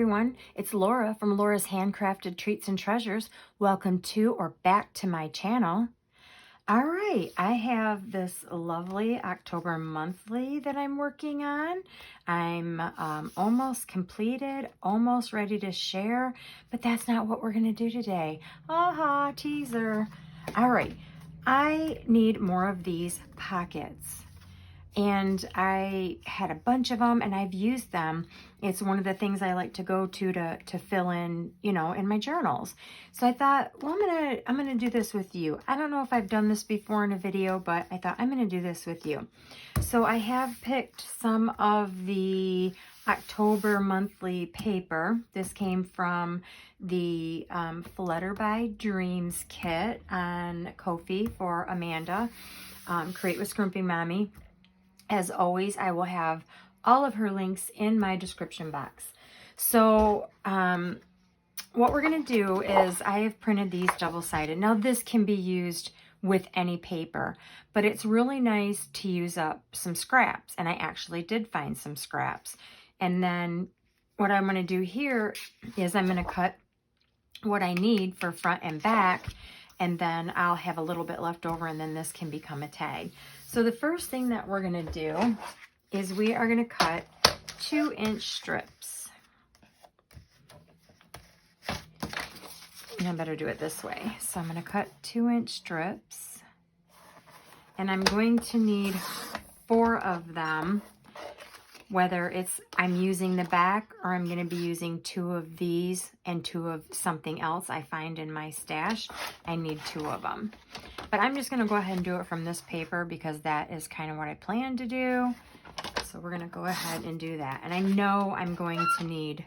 everyone, it's Laura from Laura's Handcrafted Treats and Treasures. Welcome to or back to my channel. All right, I have this lovely October monthly that I'm working on. I'm almost completed, almost ready to share, but that's not what we're going to do today. Aha, teaser. All right, I need more of these pockets. And I had a bunch of them and I've used them. It's one of the things I like to go to fill in, you know, in my journals. So I thought, well, I'm gonna do this with you. I don't know if I've done this before in a video, but I thought I'm gonna do this with you. So I have picked some of the October monthly paper. This came from the Flutterby Dreams kit on Ko-fi for Amanda. Create with Scrimping Mommy. As always, I will have all of her links in my description box. So what we're going to do is I have printed these double-sided. Now this can be used with any paper, but it's really nice to use up some scraps. And I actually did find some scraps. And then what I'm going to do here is I'm going to cut what I need for front and back. And then I'll have a little bit left over, and then this can become a tag. So the first thing that we're going to do is we are going to cut 2-inch strips. And I better do it this way. So I'm going to cut 2-inch strips. And I'm going to need 4 of them. Whether it's I'm using the back or I'm going to be using 2 of these and 2 of something else I find in my stash, I need 2 of them. But I'm just going to go ahead and do it from this paper because that is kind of what I plan to do. So we're going to go ahead and do that. And I know I'm going to need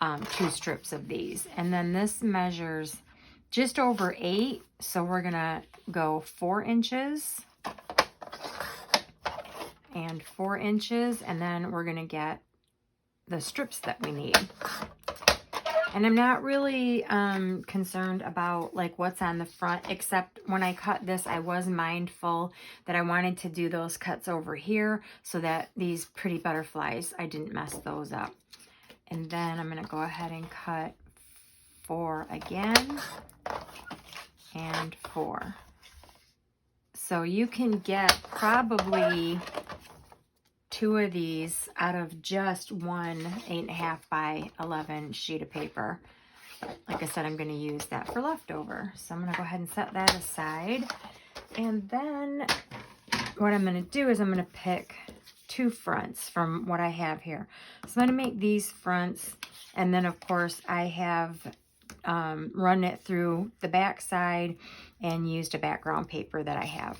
2 strips of these. And then this measures just over 8. So we're going to go 4 inches. And 4 inches, and then we're going to get the strips that we need. And I'm not really concerned about like what's on the front, except when I cut this, I was mindful that I wanted to do those cuts over here so that these pretty butterflies, I didn't mess those up. And then I'm going to go ahead and cut 4 again, and 4. So you can get probably 2 of these out of just one 8.5 by 11 sheet of paper. Like I said, I'm going to use that for leftover. So I'm going to go ahead and set that aside. And then what I'm going to do is I'm going to pick 2 fronts from what I have here. So I'm going to make these fronts. And then of course I have run it through the back side and used a background paper that I have.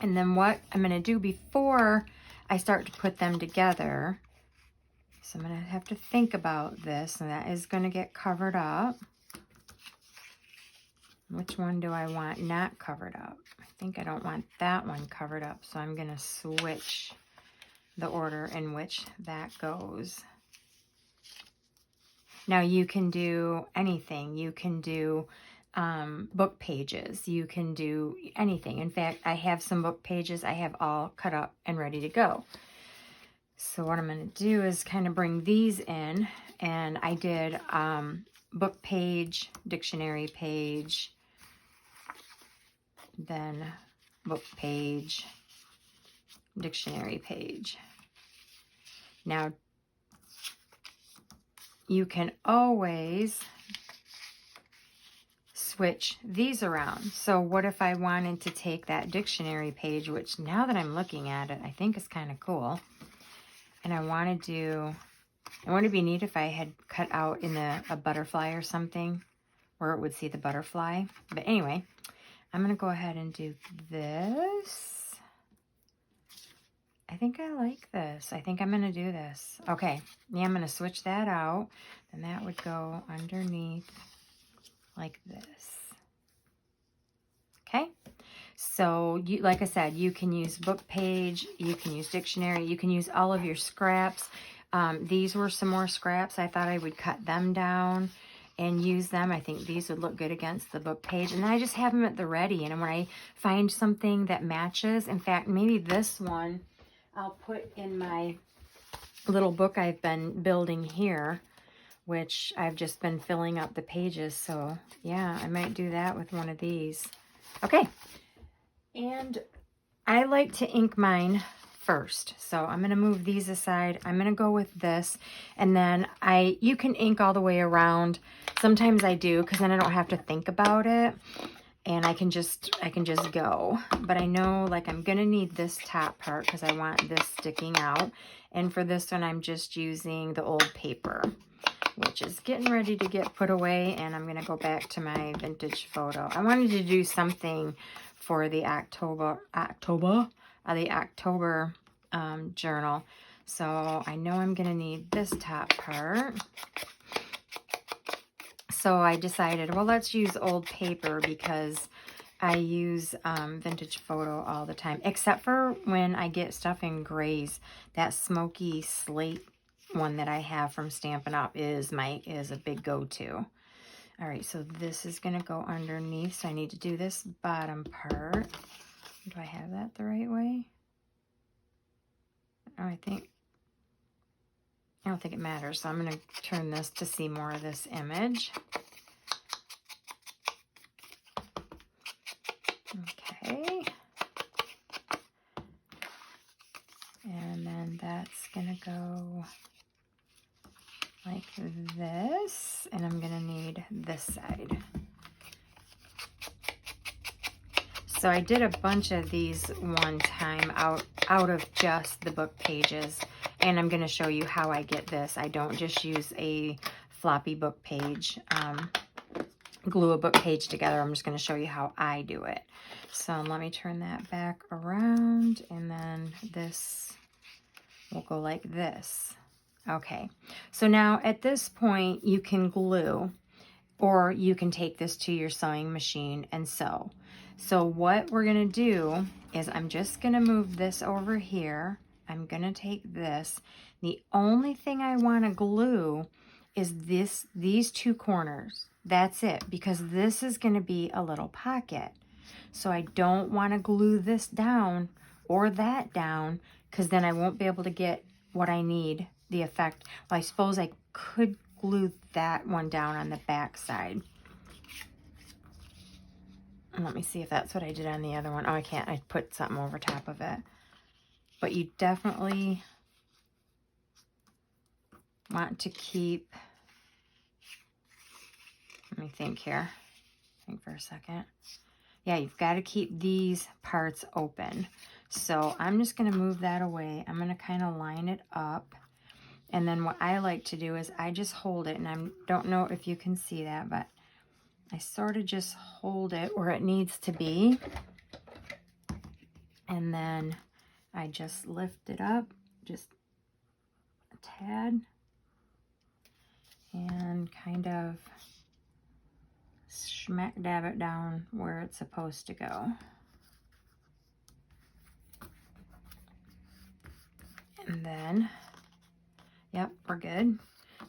And then what I'm going to do before I start to put them together, so I'm going to have to think about this, and that is going to get covered up. Which one do I want not covered up? I think I don't want that one covered up, so I'm going to switch the order in which that goes. Now you can do anything. You can do book pages. You can do anything. In fact, I have some book pages I have all cut up and ready to go. So what I'm going to do is kind of bring these in, and I did book page, dictionary page, then book page, dictionary page. Now you can always switch these around. So what if I wanted to take that dictionary page, which now that I'm looking at it, I think is kind of cool. And I want to be neat if I had cut out in a butterfly or something where it would see the butterfly. But anyway, I'm going to go ahead and do this. I think I like this. I think I'm going to do this. Okay. Yeah, I'm going to switch that out. And that would go underneath like this. Okay, so like I said, you can use book page, you can use dictionary, you can use all of your scraps. These were some more scraps. I thought I would cut them down and use them. I think these would look good against the book page, and I just have them at the ready. And when I find something that matches, in fact, maybe this one I'll put in my little book I've been building here. which I've just been filling up the pages. So yeah, I might do that with one of these. Okay. And I like to ink mine first. So I'm going to move these aside. I'm going to go with this. And then you can ink all the way around. Sometimes I do, because then I don't have to think about it. And I can just go. But I know, like, I'm going to need this top part because I want this sticking out. And for this one, I'm just using the old paper, which is getting ready to get put away. And I'm going to go back to my vintage photo. I wanted to do something for the October journal. So I know I'm going to need this top part. So I decided, well, let's use old paper because I use vintage photo all the time, except for when I get stuff in grays. That smoky slate one that I have from Stampin' Up! is a big go-to. All right, so this is going to go underneath, so I need to do this bottom part. Do I have that the right way? Oh, I don't think it matters, so I'm going to turn this to see more of this image. Okay. And then that's going to go like this, and I'm going to need this side. So I did a bunch of these one time out of just the book pages, and I'm going to show you how I get this. I don't just use a floppy book page, glue a book page together. I'm just going to show you how I do it. So let me turn that back around, and then this will go like this. Okay, so now at this point you can glue, or you can take this to your sewing machine and sew. So what we're going to do is I'm just going to move this over here. I'm going to take this. The only thing I want to glue is these two corners. That's it, because this is going to be a little pocket. So I don't want to glue this down or that down, because then I won't be able to get what I need, the effect. Well, I suppose I could glue that one down on the back side. And let me see if that's what I did on the other one. Oh, I can't. I put something over top of it. But you definitely want to keep, let me think here. Think for a second. Yeah, you've got to keep these parts open. So I'm just going to move that away. I'm going to kind of line it up. And then what I like to do is I just hold it, and I don't know if you can see that, but I sort of just hold it where it needs to be. And then I just lift it up just a tad and kind of smack dab it down where it's supposed to go. And then, yep, we're good.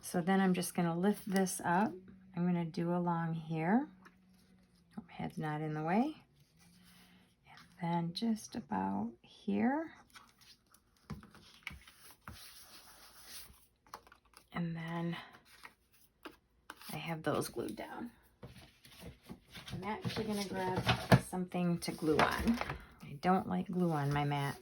So then I'm just going to lift this up. I'm going to do along here. Hope my head's not in the way. And then just about here. And then I have those glued down. I'm actually going to grab something to glue on. I don't like glue on my mat.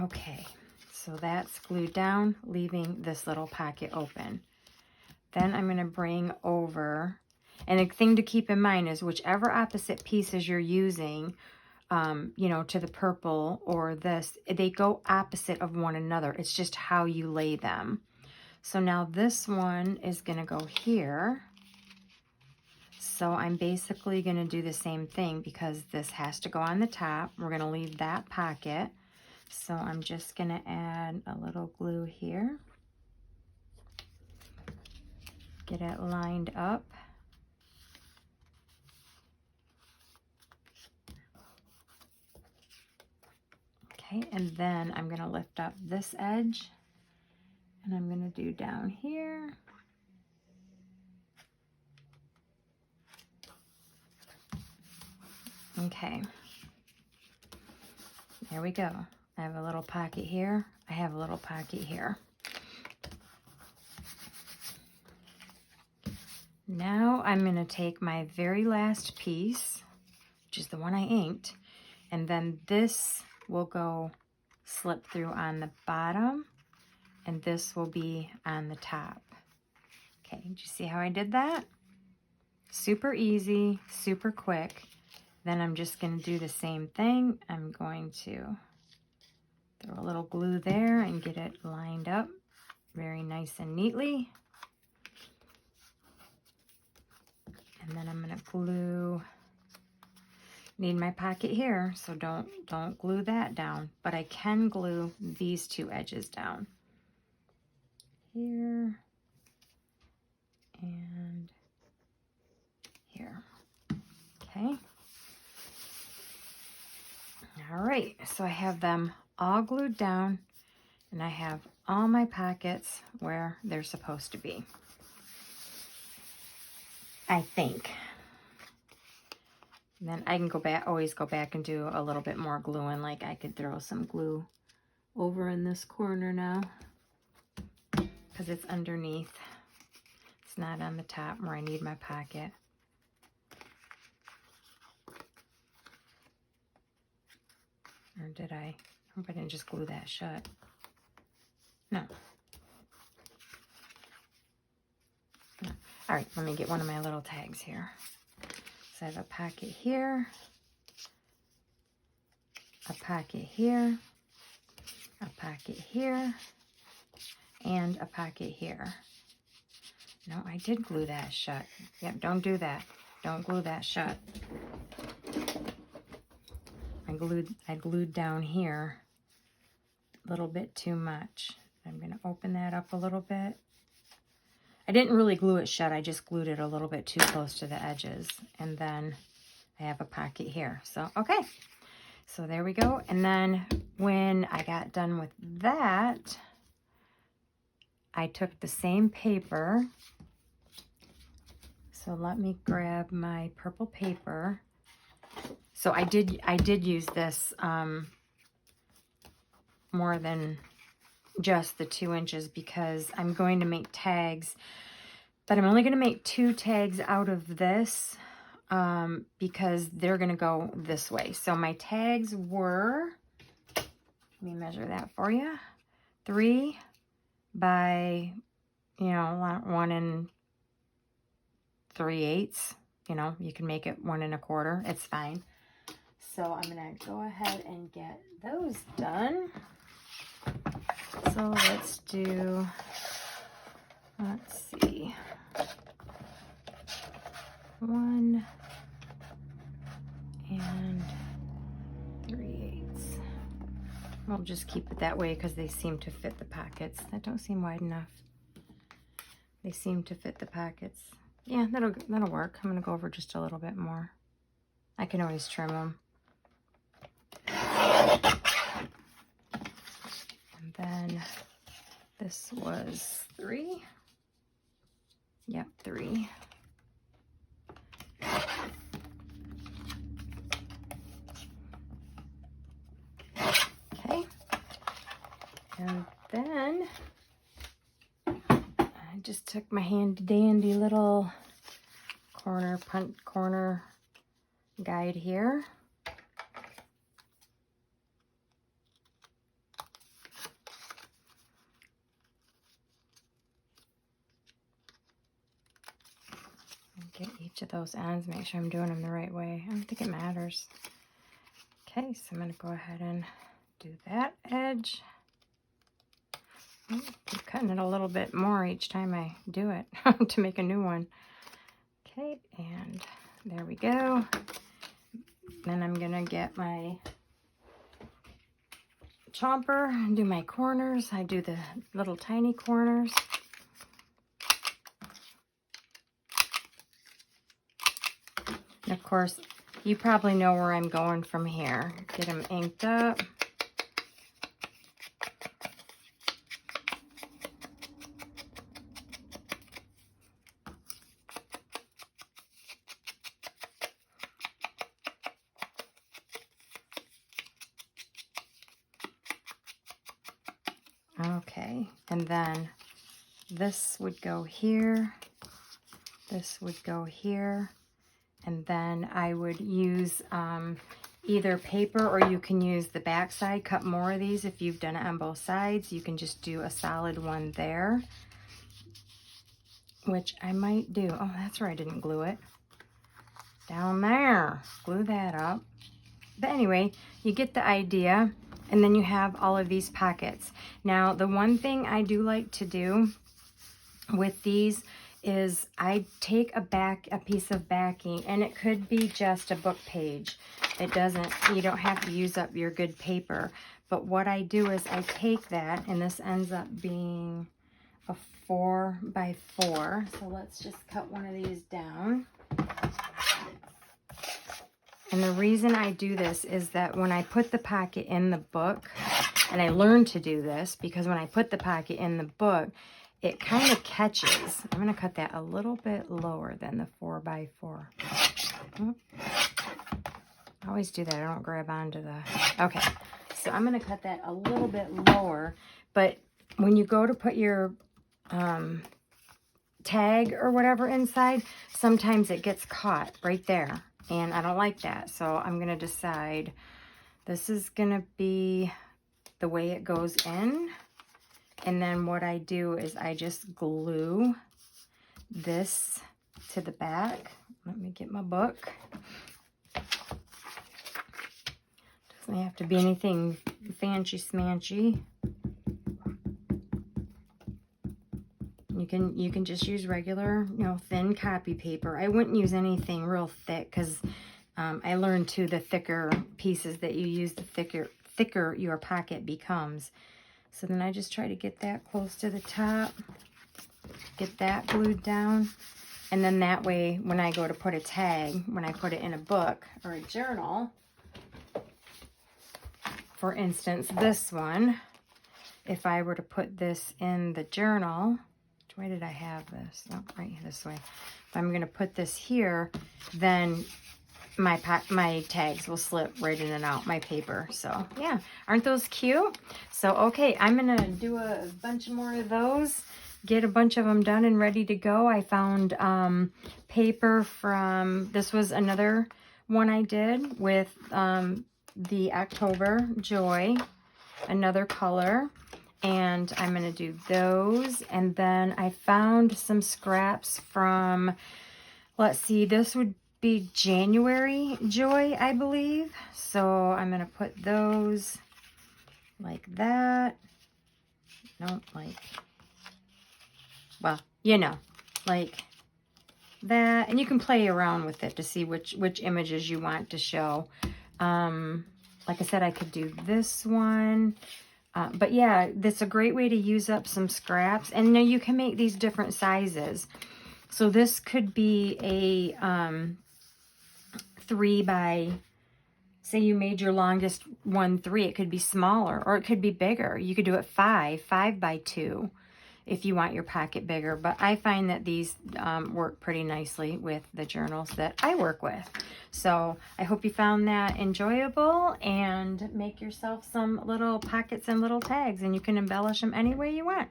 Okay, so that's glued down, leaving this little pocket open. Then I'm going to bring over, and the thing to keep in mind is whichever opposite pieces you're using, you know, to the purple or this, they go opposite of one another. It's just how you lay them. So now this one is going to go here. So I'm basically going to do the same thing because this has to go on the top. We're going to leave that pocket. So I'm just going to add a little glue here. Get it lined up. Okay, and then I'm going to lift up this edge, and I'm going to do down here. Okay, there we go. I have a little pocket here. I have a little pocket here. Now I'm going to take my very last piece, which is the one I inked, and then this will go slip through on the bottom, and this will be on the top. Okay, did you see how I did that? Super easy, super quick. Then I'm just going to do the same thing. I'm going to throw a little glue there and get it lined up very nice and neatly. And then I'm going to glue. Need my pocket here, so don't glue that down, but I can glue these two edges down. Here and here. Okay. All right, so I have them all glued down, and I have all my pockets where they're supposed to be, I think. And then I can go back, always go back and do a little bit more gluing. Like I could throw some glue over in this corner now, because it's underneath. It's not on the top where I need my pocket. Or did I? I hope I didn't just glue that shut. No. No. All right, let me get one of my little tags here. So I have a pocket here, a pocket here, a pocket here, and a pocket here. No, I did glue that shut. Yep, don't do that. Don't glue that shut. I glued down here a little bit too much. I'm going to open that up a little bit. I didn't really glue it shut. I just glued it a little bit too close to the edges. And then I have a pocket here. So, okay. So there we go. And then when I got done with that, I took the same paper. So let me grab my purple paper. So I did use this more than just the 2 inches, because I'm going to make tags, but I'm only going to make 2 tags out of this because they're going to go this way. So my tags were, let me measure that for you, 3 by, 1 3/8. You can make it 1 1/4. It's fine. So I'm going to go ahead and get those done. So let's see, 1 3/8. We'll just keep it that way because they seem to fit the pockets. That don't seem wide enough. They seem to fit the pockets. Yeah, that'll work. I'm going to go over just a little bit more. I can always trim them. And then this was 3. Yep, 3. Okay. And then I just took my handy dandy little corner guide here. Get each of those ends, make sure I'm doing them the right way. I don't think it matters. Okay, so I'm going to go ahead and do that edge. Keep cutting it a little bit more each time I do it to make a new one. Okay, and there we go. Then I'm going to get my chomper and do my corners. I do the little tiny corners. And of course, you probably know where I'm going from here. Get them inked up. Okay, and then this would go here, This would go here. And then I would use either paper, or you can use the back side. Cut more of these if you've done it on both sides. You can just do a solid one there, which I might do. Oh, that's where I didn't glue it. Down there. Glue that up. But anyway, you get the idea. And then you have all of these pockets. Now, the one thing I do like to do with these is I take a piece of backing, and it could be just a book page. You don't have to use up your good paper. But what I do is I take that, and this ends up being a 4 by 4. So let's just cut one of these down. And the reason I do this is that when I put the pocket in the book, and I learned to do this because when I put the pocket in the book, it kind of catches. I'm going to cut that a little bit lower than the 4 by 4. I always do that. I don't grab onto the... Okay, so I'm going to cut that a little bit lower. But when you go to put your tag or whatever inside, sometimes it gets caught right there. And I don't like that. So I'm going to decide this is going to be the way it goes in. And then what I do is I just glue this to the back. Let me get my book. Doesn't have to be anything fancy smanchy. You can just use regular, thin copy paper. I wouldn't use anything real thick because I learned too, the thicker pieces that you use, the thicker your pocket becomes. So then I just try to get that close to the top, get that glued down, and then that way when I go to put a tag, when I put it in a book or a journal, for instance, this one, if I were to put this in the journal, which way did I have this? Oh, right this way. If I'm going to put this here, then my tags will slip right in and out my paper. So yeah, aren't those cute? So okay, I'm gonna do a bunch more of those, get a bunch of them done and ready to go. I found paper from, this was another one I did with the October J.O.Y, another color, and I'm gonna do those. And then I found some scraps from, let's see, this would be January J.O.Y, I believe. So I'm going to put those like that. No, like that. And you can play around with it to see which images you want to show. Like I said, I could do this one. But yeah, that's a great way to use up some scraps. And now you can make these different sizes. So this could be a 3 by, say you made your longest one 3, it could be smaller or it could be bigger. You could do it 5 by 2 if you want your pocket bigger. But I find that these work pretty nicely with the journals that I work with. So I hope you found that enjoyable, and make yourself some little pockets and little tags, and you can embellish them any way you want.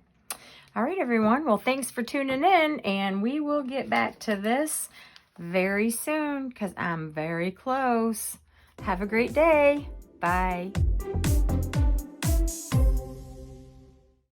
All right, everyone. Well, thanks for tuning in, and we will get back to this very soon because I'm very close. Have a great day. Bye.